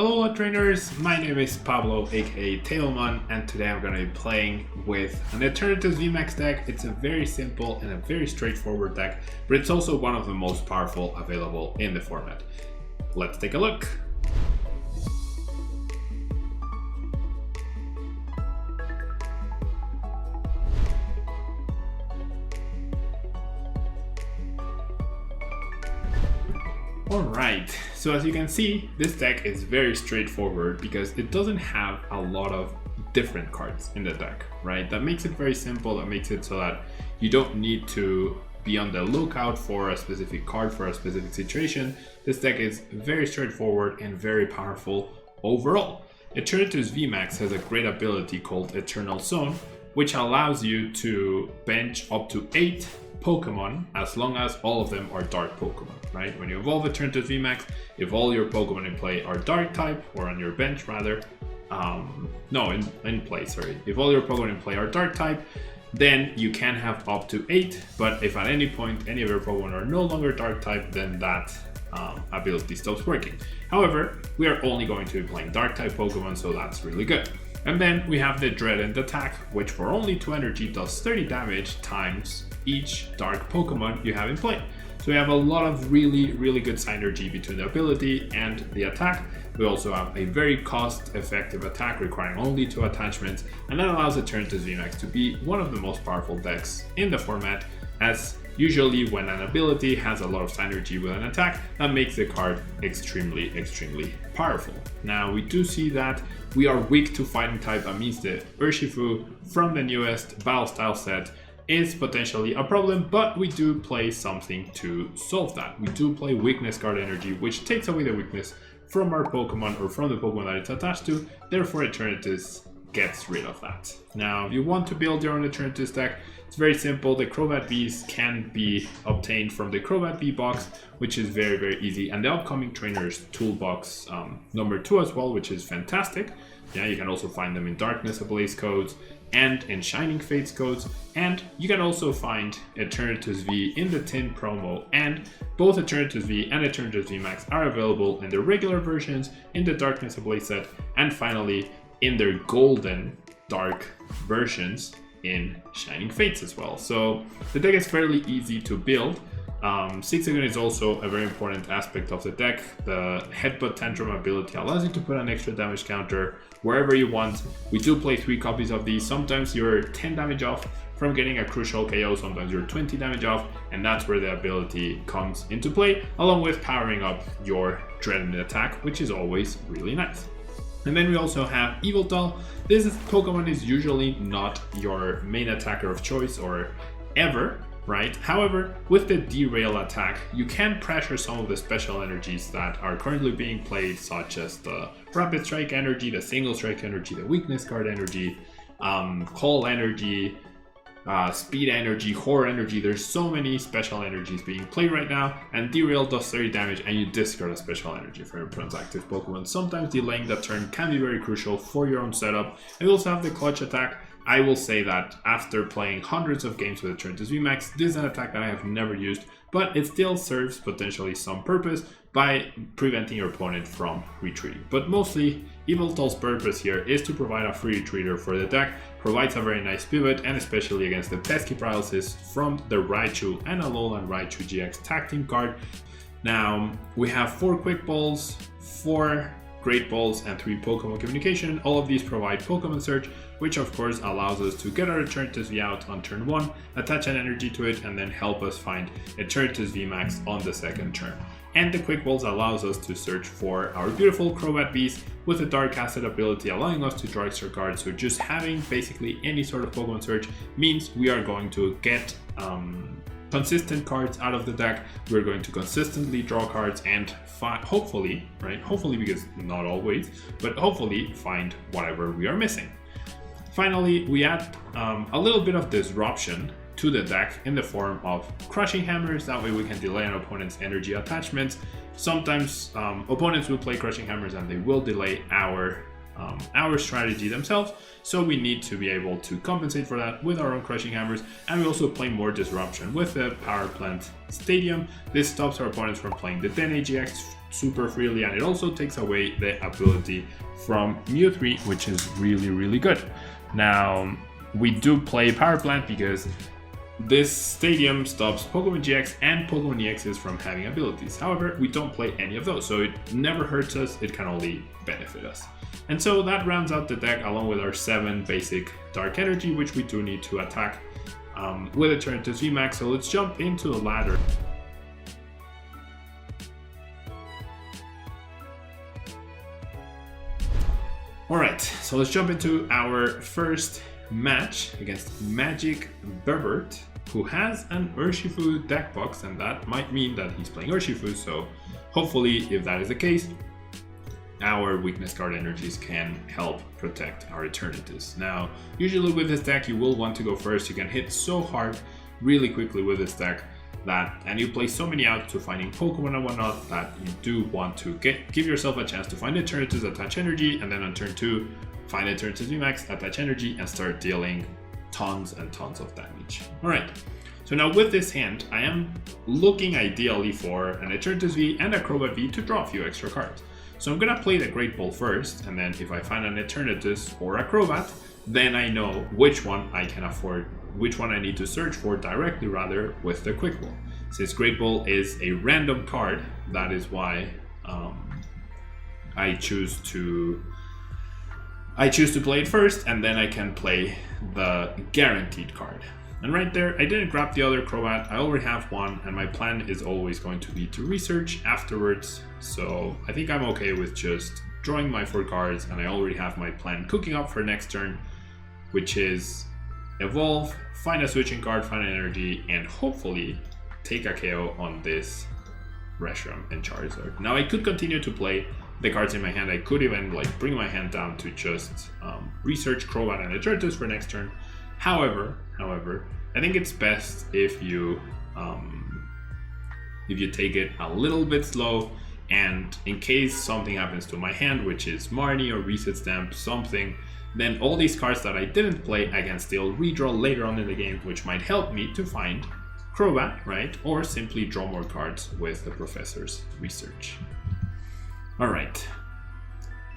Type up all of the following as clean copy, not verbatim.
Alola trainers, my name is Pablo aka Tablemon, and today I'm going to be playing with an Eternatus VMAX deck. It's a very simple and a very straightforward deck, but it's also one of the most powerful available in the format. Let's take a look. Alright, so as you can see, this deck is very straightforward because it doesn't have a lot of different cards in the deck, right? That makes it very simple, that makes it so that you don't need to be on the lookout for a specific card for a specific situation. This deck is very straightforward and very powerful overall. Eternatus VMAX has a great ability called Eternal Zone, which allows you to bench up to 8 Pokemon as long as all of them are dark Pokemon, right? When you evolve Eternatus VMAX, if all your Pokemon in play are dark type, or on your bench rather, in play, sorry. If all your Pokemon in play are dark type, then you can have up to 8, but if at any point any of your Pokemon are no longer dark type, then that ability stops working. However, we are only going to be playing dark type Pokemon, so that's really good. And then we have the Dreaded Attack, which for only 2 energy does 30 damage times each dark Pokemon you have in play. So we have a lot of really good synergy between the ability and the attack. We also have a very cost-effective attack requiring only 2 attachments, and that allows Eternatus VMAX to be one of the most powerful decks in the format, as usually when an ability has a lot of synergy with an attack, that makes the card extremely powerful. Now we do see that we are weak to fighting type. That means the Urshifu from the newest Battle Style set is potentially a problem, but we do play something to solve that. We do play Weakness Guard Energy, which takes away the weakness from our Pokemon or from the Pokemon that it's attached to. Therefore, Eternatus gets rid of that. Now, if you want to build your own Eternatus deck, it's very simple. The Crobat Vs can be obtained from the Crobat V box, which is very easy, and the upcoming trainers toolbox number 2 as well, which is fantastic. Yeah, you can also find them in Darkness Ablaze codes and in Shining Fates codes, and you can also find Eternatus V in the tin promo, and both Eternatus V and Eternatus VMAX are available in their regular versions, in the Darkness Ablaze set, and finally in their golden dark versions in Shining Fates as well. So the deck is fairly easy to build. 6-Second is also a very important aspect of the deck. The Headbutt Tantrum ability allows you to put an extra damage counter wherever you want. We do play 3 copies of these. Sometimes you're 10 damage off from getting a crucial KO, sometimes you're 20 damage off, and that's where the ability comes into play, along with powering up your Dreaded Attack, which is always really nice. And then we also have Yveltal. This Pokemon is usually not your main attacker of choice or ever, right? However, with the Derail attack, you can pressure some of the special energies that are currently being played, such as the Rapid Strike energy, the Single Strike energy, the Weakness Guard energy, Call energy, Speed energy, Horror energy. There's so many special energies being played right now, and Derail does 30 damage and you discard a special energy for your opponent's active Pokemon. Sometimes delaying that turn can be very crucial for your own setup. And we also have the Clutch attack. I will say that after playing hundreds of games with Eternatus VMAX, this is an attack that I have never used, but it still serves potentially some purpose by preventing your opponent from retreating. But mostly, Yveltal's purpose here is to provide a free retreater for the deck, provides a very nice pivot, and especially against the pesky paralysis from the Raichu and Alola and Raichu GX tag team card. Now, we have 4 Quick Balls, 4 Great Balls, and 3 Pokemon Communication. All of these provide Pokemon Search, which of course allows us to get our Eternatus V out on turn 1, attach an energy to it, and then help us find Eternatus VMAX on the second turn. And the Quick Balls allows us to search for our beautiful Crobat Vs with a Dark Acid ability, allowing us to draw extra cards. So just having basically any sort of Pokemon Search means we are going to get consistent cards out of the deck. We're going to consistently draw cards and hopefully, right? Hopefully, because not always, but hopefully find whatever we are missing. Finally, we add a little bit of disruption to the deck in the form of Crushing Hammers. That way we can delay an opponent's energy attachments. Sometimes opponents will play Crushing Hammers and they will delay our strategy themselves, so we need to be able to compensate for that with our own Crushing Hammers, and we also play more disruption with the Power Plant Stadium. This stops our opponents from playing the Den AGX super freely, and it also takes away the ability from Mew 3, which is really good. Now, we do play Power Plant because this stadium stops Pokemon GX and Pokemon EXs from having abilities. However, we don't play any of those, so it never hurts us, it can only benefit us. And so that rounds out the deck along with our 7 basic Dark Energy, which we do need to attack with Eternatus VMAX. So let's jump into the ladder. Alright, so let's jump into our first match against Magic Berbert, who has an Urshifu deck box, and that might mean that he's playing Urshifu, so hopefully if that is the case, our weakness card energies can help protect our Eternatus. Now, usually with this deck you will want to go first. You can hit so hard really quickly with this deck and you play so many out to finding Pokemon and whatnot that you do want to give yourself a chance to find Eternatus, attach energy, and then on turn 2 find Eternatus VMAX, attach energy, and start dealing tons and tons of damage. Alright, so now with this hand, I am looking ideally for an Eternatus V and a Crobat V to draw a few extra cards. So I'm gonna play the Great Ball first, and then if I find an Eternatus or a Crobat, then I know which one I can afford, which one I need to search for directly rather with the Quick Ball. Since Great Ball is a random card, that is why I choose to play it first, and then I can play the guaranteed card. And right there, I didn't grab the other Crobat, I already have one, and my plan is always going to be to research afterwards. So I think I'm okay with just drawing my 4 cards, and I already have my plan cooking up for next turn, which is evolve, find a switching card, find an energy, and hopefully take a KO on this Reshiram and Charizard. Now I could continue to play the cards in my hand. I could even bring my hand down to just research Crobat and Eternatus for next turn. However, I think it's best if you take it a little bit slow, and in case something happens to my hand, which is Marnie or Reset Stamp, something, then all these cards that I didn't play I can still redraw later on in the game, which might help me to find Crobat, right? Or simply draw more cards with the Professor's research. Alright,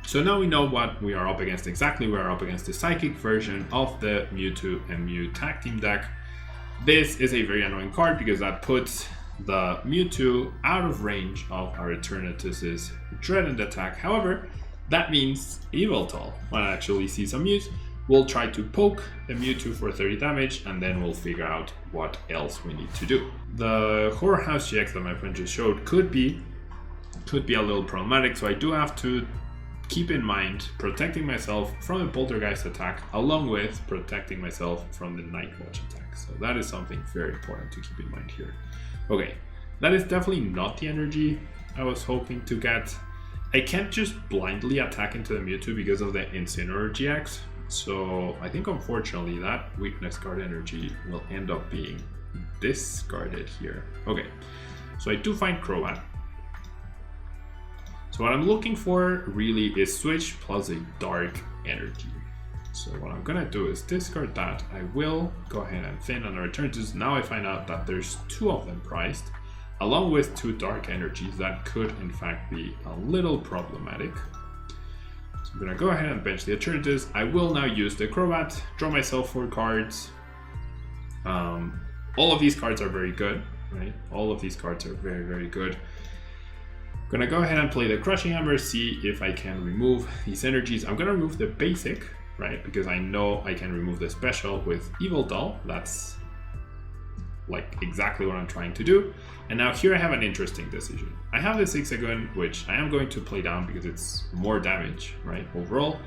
so now we know what we are up against exactly. We are up against the Psychic version of the Mewtwo and Mew Tag Team deck. This is a very annoying card because that puts the Mewtwo out of range of our Eternatus's Dreaded attack. However, that means Yveltal, when it actually sees a Mew, will try to poke the Mewtwo for 30 damage, and then we'll figure out what else we need to do. The Horror House GX that my friend just showed could be a little problematic, so I do have to keep in mind protecting myself from the Poltergeist attack along with protecting myself from the Night Watch attack. So that is something very important to keep in mind here. Okay, that is definitely not the energy I was hoping to get. I can't just blindly attack into the Mewtwo because of the Incineroar GX, so I think unfortunately that weakness card energy will end up being discarded here. Okay, so I do find Crobat. So what I'm looking for really is Switch plus a Dark Energy. So what I'm gonna do is discard that. I will go ahead and thin on our Eternatus. Now I find out that there's 2 of them priced, along with 2 Dark Energies that could in fact be a little problematic. So I'm gonna go ahead and bench the Eternatus. I will now use the Crobat, draw myself 4 cards. All of these cards are very good, right? All of these cards are very good. I'm gonna go ahead and play the Crushing Hammer, see if I can remove these energies. I'm gonna remove the basic, right? Because I know I can remove the special with Yveltal. That's exactly what I'm trying to do. And now here I have an interesting decision. I have the Zigzagoon, which I am going to play down because it's more damage, right? Overall,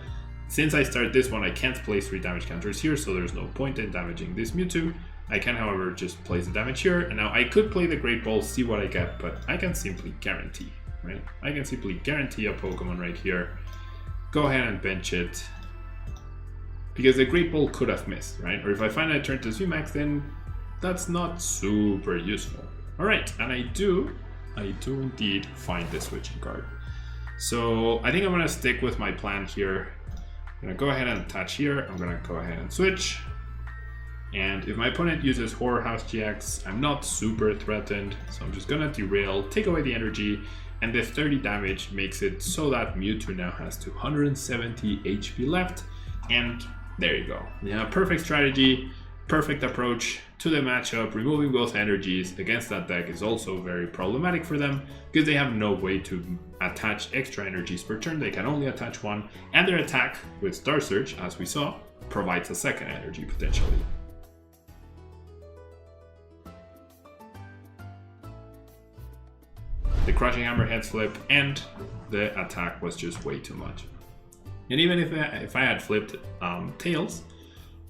since I start this one, I can't place 3 damage counters here, so there's no point in damaging this Mewtwo. I can, however, just place the damage here, and now I could play the Great Ball, see what I get, but I can simply guarantee, right? I can simply guarantee a Pokemon right here. Go ahead and bench it, because the Great Ball could have missed, right? Or if I find an Eternatus VMAX, then that's not super useful. Alright, and I do indeed find the switching card. So I think I'm gonna stick with my plan here. I'm gonna go ahead and attach here. I'm gonna go ahead and switch. And if my opponent uses Horror House GX, I'm not super threatened. So I'm just gonna derail, take away the energy, and the 30 damage makes it so that Mewtwo now has 270 HP left, and there you go. Yeah, perfect strategy, perfect approach to the matchup. Removing both energies against that deck is also very problematic for them because they have no way to attach extra energies per turn. They can only attach one, and their attack with Star Surge, as we saw, provides a second energy potentially. The Crushing Hammer head flip and the attack was just way too much. And even if I had flipped Tails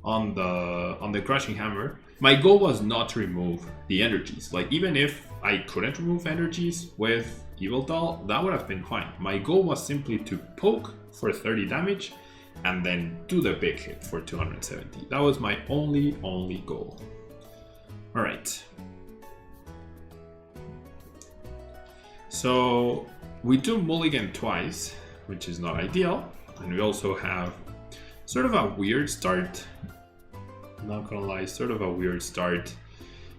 on the Crushing Hammer, my goal was not to remove the energies. Like, even if I couldn't remove energies with Evil Doll, that would have been fine. My goal was simply to poke for 30 damage and then do the big hit for 270. That was my only goal. Alright. So we do mulligan twice, which is not ideal. And we also have sort of a weird start. I'm not gonna lie, sort of a weird start.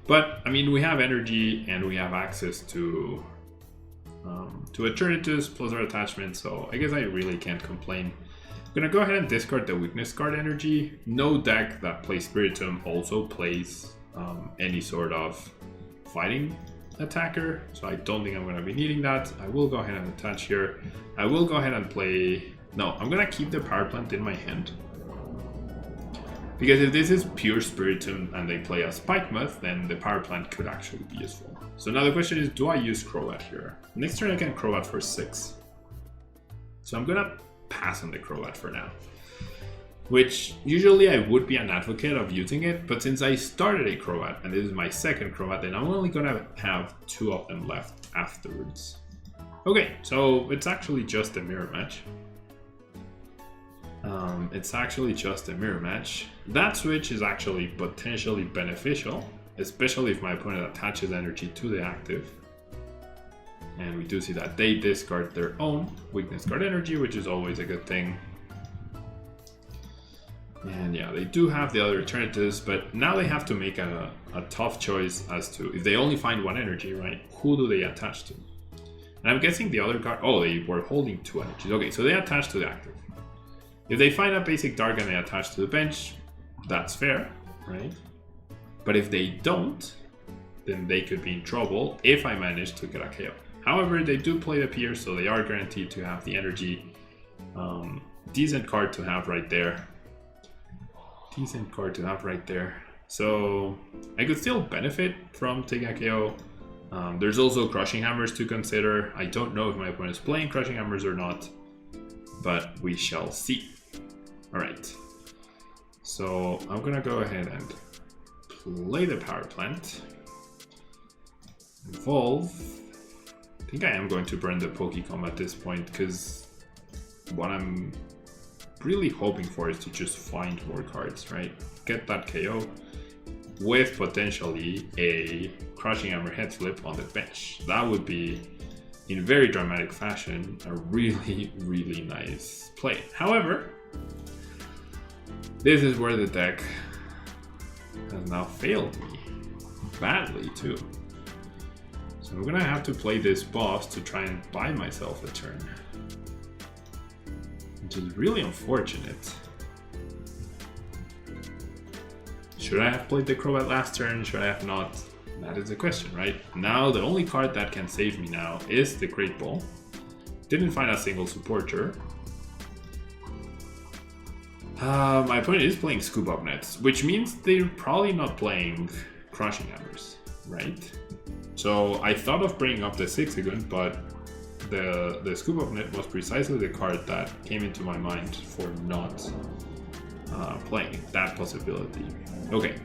But I mean, we have energy and we have access to Eternatus plus our attachment, so I guess I really can't complain. I'm gonna go ahead and discard the weakness card energy. No deck that plays Spiritomb also plays any sort of fighting attacker, so I don't think I'm gonna be needing that. I will go ahead and attach here. I will go ahead and play... No, I'm gonna keep the power plant in my hand. Because if this is pure Spiritomb and they play a Spikemuth, then the power plant could actually be useful. So now the question is, do I use Crobat here? Next turn I can Crobat for 6. So I'm gonna pass on the Crobat for now. Which, usually I would be an advocate of using it, but since I started a Crobat, and this is my second Crobat, then I'm only gonna have 2 of them left afterwards. Okay, so it's actually just a mirror match. It's actually just a mirror match. That switch is actually potentially beneficial, especially if my opponent attaches energy to the active. And we do see that they discard their own weakness card energy, which is always a good thing. And yeah, they do have the other alternatives, but now they have to make a tough choice as to, if they only find one energy, right, who do they attach to? And I'm guessing the other card, oh, they were holding 2 energies. Okay, so they attach to the active. If they find a basic dark and they attach to the bench, that's fair, right? But if they don't, then they could be in trouble if I manage to get a KO. However, they do play the Pierce, so they are guaranteed to have the energy. Decent card to have right there. Decent card to have right there. So I could still benefit from taking a KO. There's also Crushing Hammers to consider. I don't know if my opponent is playing Crushing Hammers or not, but we shall see. Alright, so I'm gonna go ahead and play the power plant. Evolve. I think I am going to burn the Pokemon at this point, because what I'm really hoping for is to just find more cards, right? Get that KO with potentially a Crushing Hammer head flip on the bench. That would be, in very dramatic fashion, a really nice play. However, this is where the deck has now failed me badly too. So I'm gonna have to play this boss to try and buy myself a turn, which is really unfortunate. Should I have played the Crobat last turn? Should I have not? That is the question, right? Now the only card that can save me now is the Great Ball. Didn't find a single supporter. My opponent is playing Scoop Up Nets, which means they're probably not playing Crushing Hammers, right? So I thought of bringing up the Zigzagoon, but the Scoop Up Net was precisely the card that came into my mind for not playing that possibility. Okay,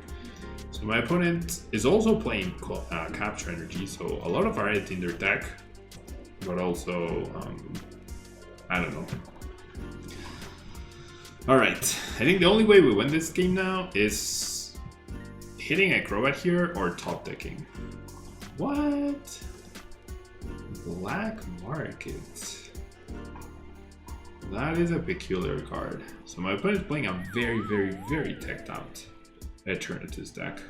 so my opponent is also playing Capture Energy, so a lot of variety in their deck, but also, I don't know. Alright, I think the only way we win this game now is hitting a Crobat here or top decking. What? Black Market. That is a peculiar card. So my opponent is playing a very teched out Eternatus deck.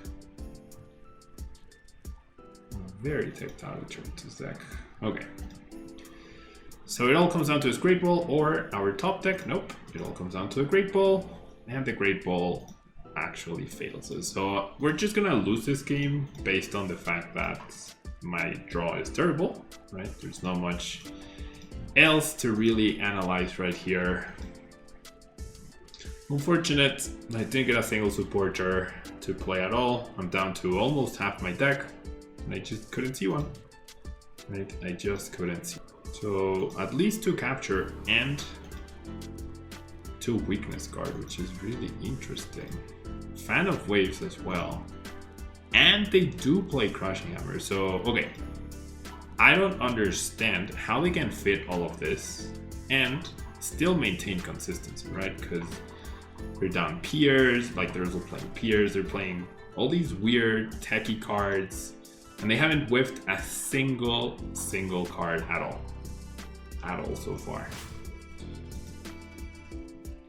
Very teched out Eternatus deck. Okay. So it all comes down to a Great Ball or our top deck. Nope, it all comes down to a Great Ball, and the Great Ball actually fails us. So we're just gonna lose this game based on the fact that my draw is terrible, right? There's not much else to really analyze right here. Unfortunate, I didn't get a single supporter to play at all. I'm down to almost half my deck, and I just couldn't see one. Right? I just couldn't see. So at least 2 capture and 2 weakness card, which is really interesting. Fan of waves as well. And they do play Crushing Hammer, so okay. I don't understand how they can fit all of this and still maintain consistency, right? Because they're down Piers, like they're also playing Piers, they're playing all these weird techie cards, and they haven't whiffed a single card at all so far.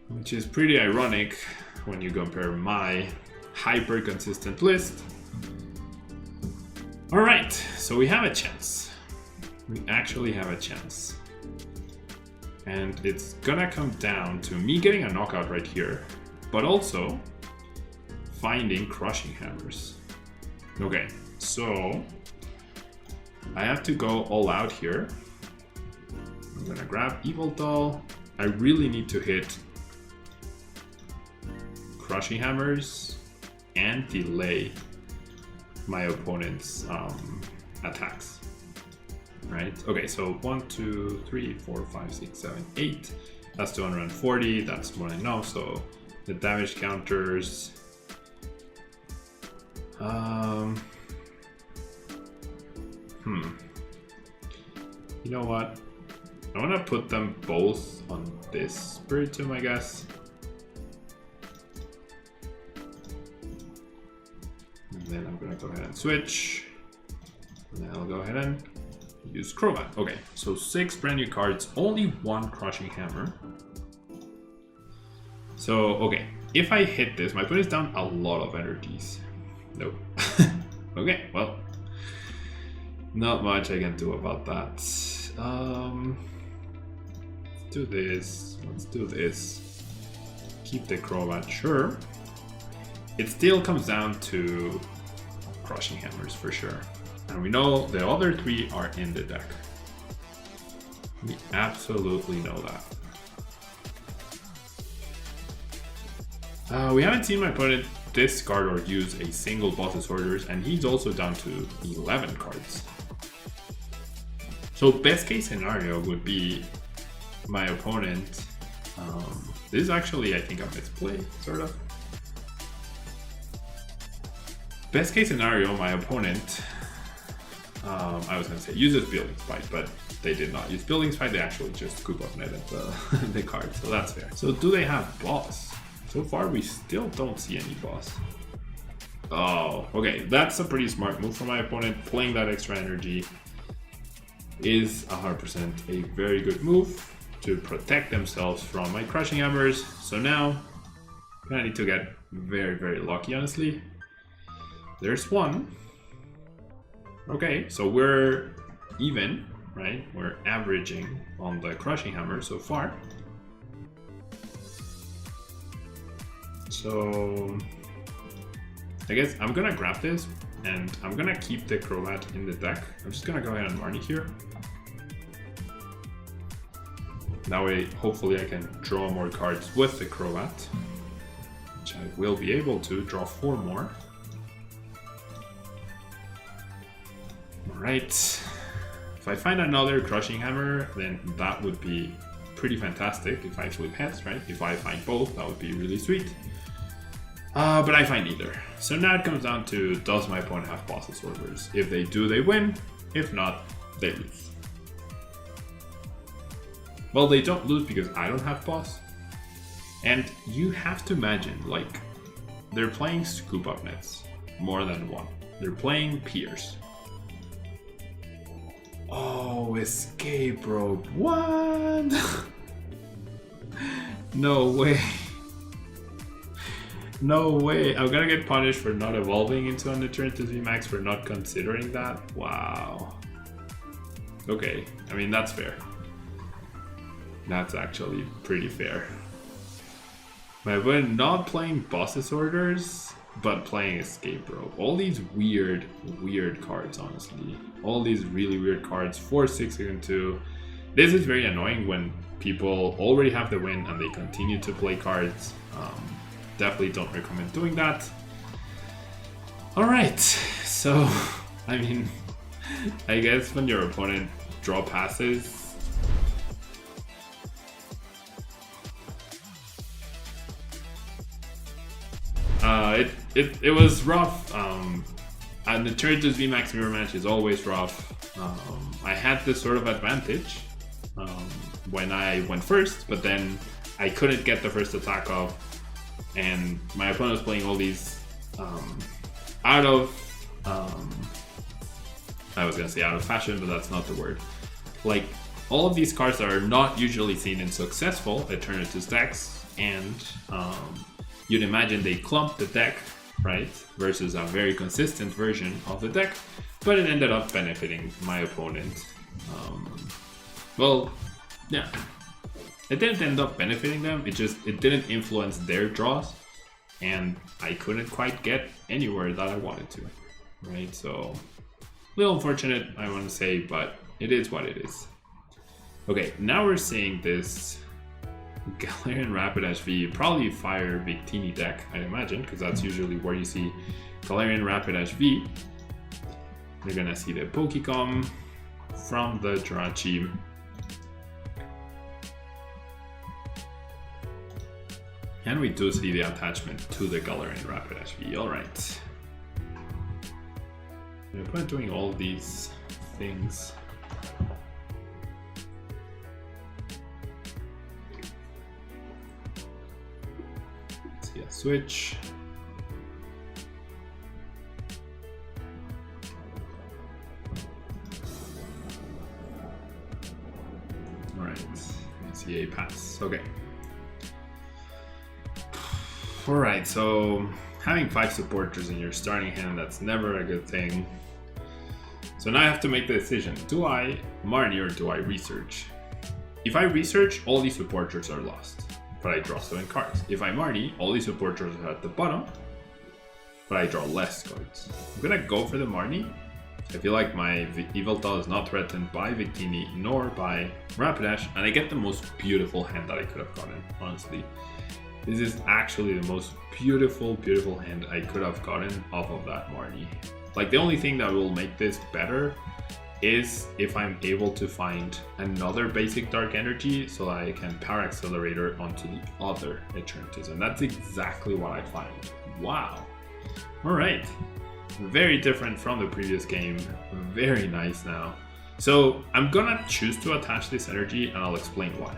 Which is pretty ironic when you compare my hyper consistent list. Alright, so we have a chance. We actually have a chance. And it's gonna come down to me getting a knockout right here, but also finding Crushing Hammers. Okay, so I have to go all out here. I'm gonna grab Evil Doll. I really need to hit Crushing Hammers and delay my opponent's attacks. Right? Okay, so 1, 2, 3, 4, 5, 6, 7, 8. That's 240. That's more than enough. So the damage counters. You know what? I want to put them both on this Spiritomb, I guess. And then I'm gonna go ahead and switch. And then I'll go ahead and use Crobat. Okay, so 6 brand new cards, only 1 Crushing Hammer. So, okay, if I hit this, my opponent is down a lot of energies. Nope. Okay, well, not much I can do about that. Let's do this. Let's do this. Keep the Crobat, sure. It still comes down to Crushing Hammers for sure. And we know the other 3 are in the deck. We absolutely know that. We haven't seen my opponent discard or use a single boss's orders, and he's also down to 11 cards. So best case scenario would be my opponent. This is actually, I think, a misplay, sort of. Best case scenario, my opponent, I was going to say uses Building Spike, but they did not use Building Spike. They actually just scoop up netted the card, so that's fair. So do they have boss? So far, we still don't see any boss. Oh, okay. That's a pretty smart move from my opponent. Playing that extra energy is 100% a very good move to protect themselves from my Crushing Hammers. So now, I need to get very, very lucky, honestly. There's one. Okay, so we're even, right? We're averaging on the Crushing Hammer so far. So I guess I'm gonna grab this and I'm gonna keep the Crobat in the deck. I'm just gonna go ahead and Marnie here. That way, hopefully I can draw more cards with the Crobat, which I will be able to draw 4 more. Alright, if I find another Crushing Hammer, then that would be pretty fantastic if I flip heads, right? If I find both, that would be really sweet. But I find neither. So now it comes down to, does my opponent have boss's orders? If they do, they win. If not, they lose. Well, they don't lose because I don't have boss. And you have to imagine, like, they're playing scoop up nets, more than one. They're playing Piers. Oh, escape rope. What? No way. No way. I'm gonna get punished for not evolving into an Eternatus VMAX for not considering that. Wow. Okay, I mean, that's fair. That's actually pretty fair. My opponent not playing Boss's Orders, but playing Escape Rope. All these weird cards, honestly. All these really weird cards. 4, 6, and 2. This is very annoying when people already have the win and they continue to play cards. Definitely don't recommend doing that. Alright, so, I mean, I guess when your opponent draw passes, it was rough, and the Eternatus VMAX mirror match is always rough. I had this sort of advantage when I went first, but then I couldn't get the first attack off, and my opponent was playing all these out of, I was gonna say out of fashion, but that's not the word. Like, all of these cards are not usually seen in successful Eternatus decks, and you'd imagine they clumped the deck, right, versus a very consistent version of the deck, but it ended up benefiting my opponent. Well, yeah, it didn't end up benefiting them, it didn't influence their draws, and I couldn't quite get anywhere that I wanted to, right? So, a little unfortunate, I want to say, but it is what it is. Okay, now we're seeing this Galarian Rapidash V, probably Fire Victini deck, I imagine, because that's usually where you see Galarian Rapidash V. We're gonna see the Pokecom from the Jirachi. And we do see the attachment to the Galarian Rapidash V, alright. We're doing all these things. Switch. Alright, see a pass. Okay. Alright, so having 5 supporters in your starting hand, that's never a good thing. So now I have to make the decision. Do I Marnie or do I research? If I research, all these supporters are lost, but I draw 7 cards. If I Marnie, all these supporters are at the bottom, but I draw less cards. I'm gonna go for the Marnie. I feel like my Yveltal is not threatened by Victini nor by Rapidash, and I get the most beautiful hand that I could have gotten, honestly. This is actually the most beautiful hand I could have gotten off of that Marnie. Like, the only thing that will make this better is if I'm able to find another basic Dark Energy so that I can Power Accelerator onto the other Eternatus, and that's exactly what I find. Wow. Alright. Very different from the previous game. Very nice now. So I'm gonna choose to attach this energy, and I'll explain why.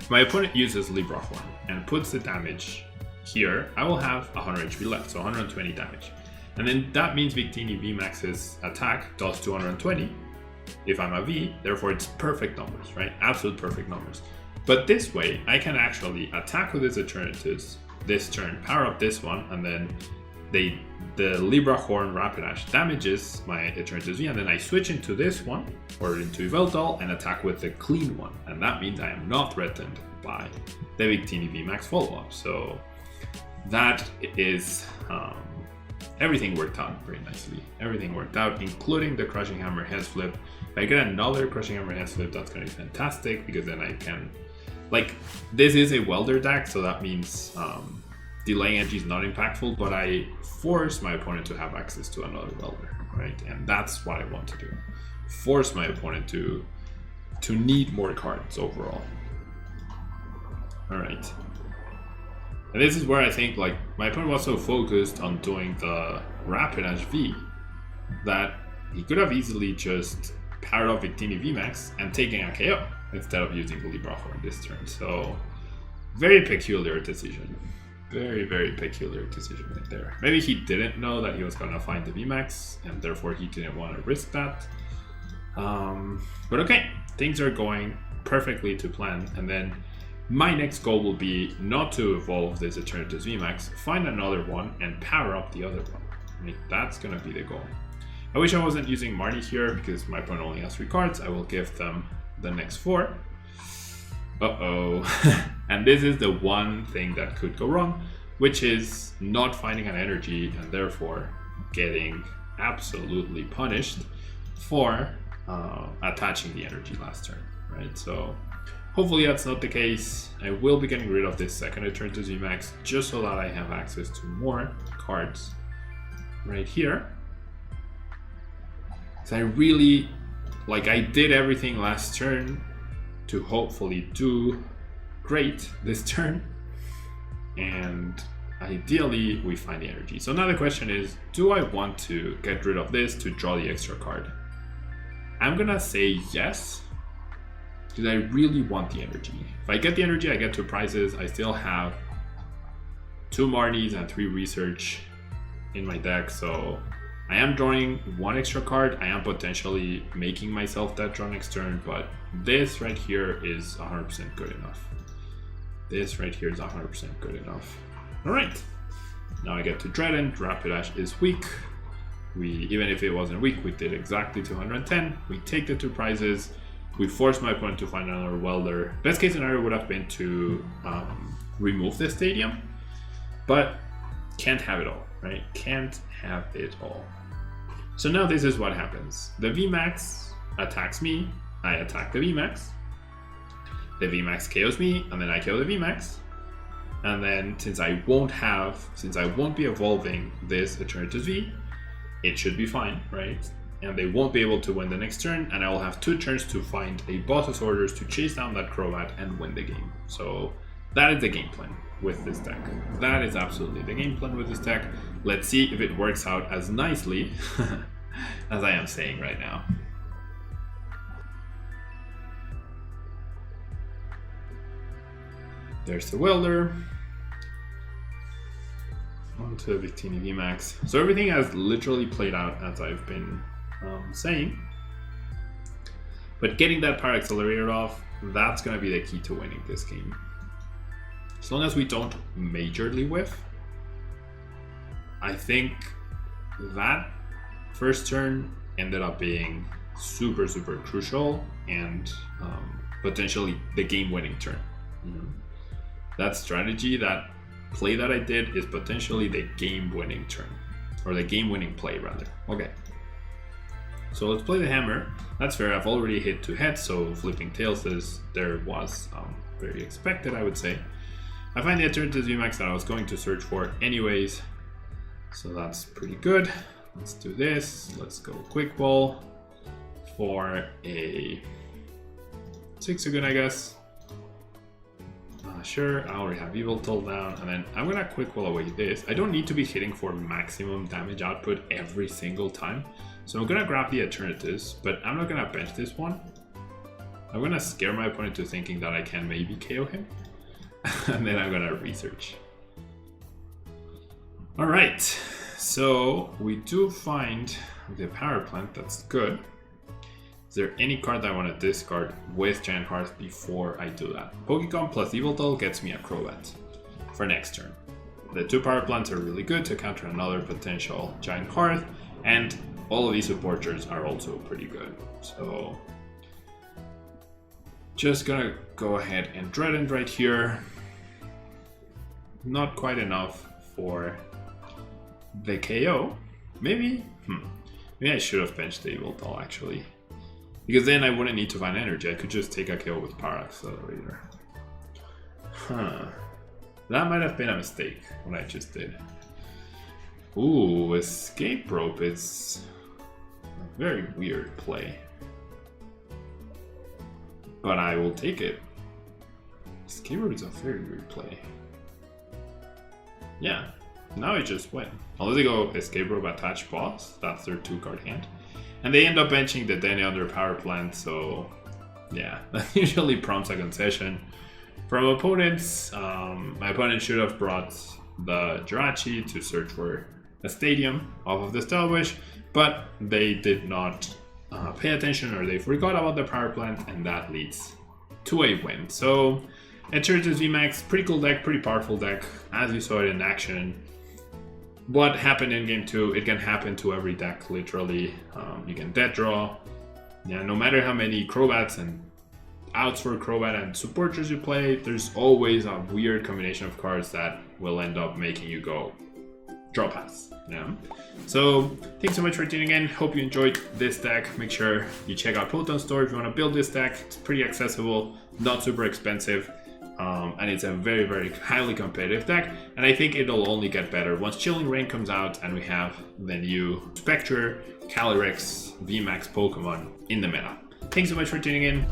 If my opponent uses Libra Horn and puts the damage here, I will have 100 HP left, so 120 damage. And then that means Victini VMAX's attack does 220 if I'm a V, therefore it's perfect numbers, right? Absolute perfect numbers. But this way, I can actually attack with this Eternatus this turn, power up this one, and then the Libra Horn Rapidash damages my Eternatus V, and then I switch into this one, or into Yveltal, and attack with the clean one. And that means I am not threatened by the Victini VMAX follow-up. So that is... everything worked out very nicely. Everything worked out, including the Crushing Hammer Heads Flip. If I get another Crushing Hammer Heads Flip, that's going to be fantastic, because then I can... Like, this is a welder deck, so that means delaying edge is not impactful, but I force my opponent to have access to another welder, right? And that's what I want to do. Force my opponent to need more cards overall. Alright. And this is where I think, like, my opponent was so focused on doing the Rapidash V that he could have easily just powered up Victini VMAX and taken a KO instead of using the Libra Horn this turn. So, very peculiar decision. Very, very peculiar decision right there. Maybe he didn't know that he was going to find the VMAX, and therefore he didn't want to risk that. But okay, things are going perfectly to plan, and then my next goal will be not to evolve this Eternatus VMAX, find another one, and power up the other one. I mean, that's going to be the goal. I wish I wasn't using Marnie here, because my opponent only has 3 cards. I will give them the next 4. Uh-oh. And this is the one thing that could go wrong, which is not finding an energy and therefore getting absolutely punished for attaching the energy last turn, right? So hopefully that's not the case. I will be getting rid of this second Eternatus VMAX just so that I have access to more cards right here. So I really, I did everything last turn to hopefully do great this turn, and ideally we find the energy. So now the question is, do I want to get rid of this to draw the extra card? I'm gonna say yes, because I really want the energy. If I get the energy, I get 2 prizes. I still have 2 Marnies and 3 research in my deck, so I am drawing 1 extra card. I am potentially making myself that draw next turn, but this right here is 100% good enough. This right here is 100% good enough. Alright, now I get to Dreadent. Rapidash is weak. Even if it wasn't weak, we did exactly 210. We take the 2 prizes. We force my opponent to find another welder. Best case scenario would have been to remove the stadium, but can't have it all, right? Can't have it all. So now this is what happens. The VMAX attacks me, I attack the VMAX. The VMAX KOs me, and then I KO the VMAX. And then since I won't be evolving this Eternatus V, it should be fine, right? And they won't be able to win the next turn, and I will have 2 turns to find a boss's orders to chase down that Crobat and win the game. So that is the game plan with this deck. That is absolutely the game plan with this deck. Let's see if it works out as nicely as I am saying right now. There's the welder. Onto the Victini VMAX. So everything has literally played out as I've been saying. But getting that Power Accelerator off, that's going to be the key to winning this game. As long as we don't majorly whiff, I think that first turn ended up being super, super crucial and potentially the game-winning turn. That strategy, that play that I did is potentially the game-winning turn, or the game-winning play rather. Okay, so let's play the hammer. That's fair. I've already hit 2 heads, so flipping tails is was very expected, I would say. I find the Eternatus VMAX that I was going to search for anyways, so that's pretty good. Let's do this. Let's go quick ball for a 6-gun, I guess. Sure, I already have Yveltal down, and then I'm gonna quick ball away this. I don't need to be hitting for maximum damage output every single time, so I'm gonna grab the Eternatus, but I'm not gonna bench this one. I'm gonna scare my opponent to thinking that I can maybe KO him, and then I'm gonna research. Alright, so we do find the power plant. That's good. Is there any card that I want to discard with Giant Hearth before I do that? Pokemon plus Yveltal gets me a Crobat for next turn. The 2 power plants are really good to counter another potential Giant Hearth, and all of these supporters are also pretty good. So just gonna go ahead and Dreadent right here. Not quite enough for the KO. Maybe I should have benched the Yveltal actually. Because then I wouldn't need to find energy. I could just take a KO with Power Accelerator. That might have been a mistake, what I just did. Ooh, Escape Rope is a very weird play. But I will take it. Escape Rope is a very weird play. Yeah, now I just win. Unless they go Escape Rope, attach boss, that's their 2-card hand. And they end up benching the Denny on their power plant, so yeah, that usually prompts a concession from opponents. My opponent should have brought the Jirachi to search for a stadium off of the Stalwish, but they did not pay attention, or they forgot about the power plant, and that leads to a win. So Eternatus VMAX, pretty cool deck, pretty powerful deck, as you saw it in action. What happened in game 2, it can happen to every deck, literally. You can dead draw. Yeah, no matter how many Crobats and outs for Crobat and supporters you play, there's always a weird combination of cards that will end up making you go draw pass. Yeah. So thanks so much for tuning in. Hope you enjoyed this deck. Make sure you check out PoTown Store if you want to build this deck. It's pretty accessible, not super expensive, and it's a very, very highly competitive deck. And I think it'll only get better once Chilling Reign comes out and we have the new Spectre, Calyrex, VMAX Pokemon in the meta. Thanks so much for tuning in.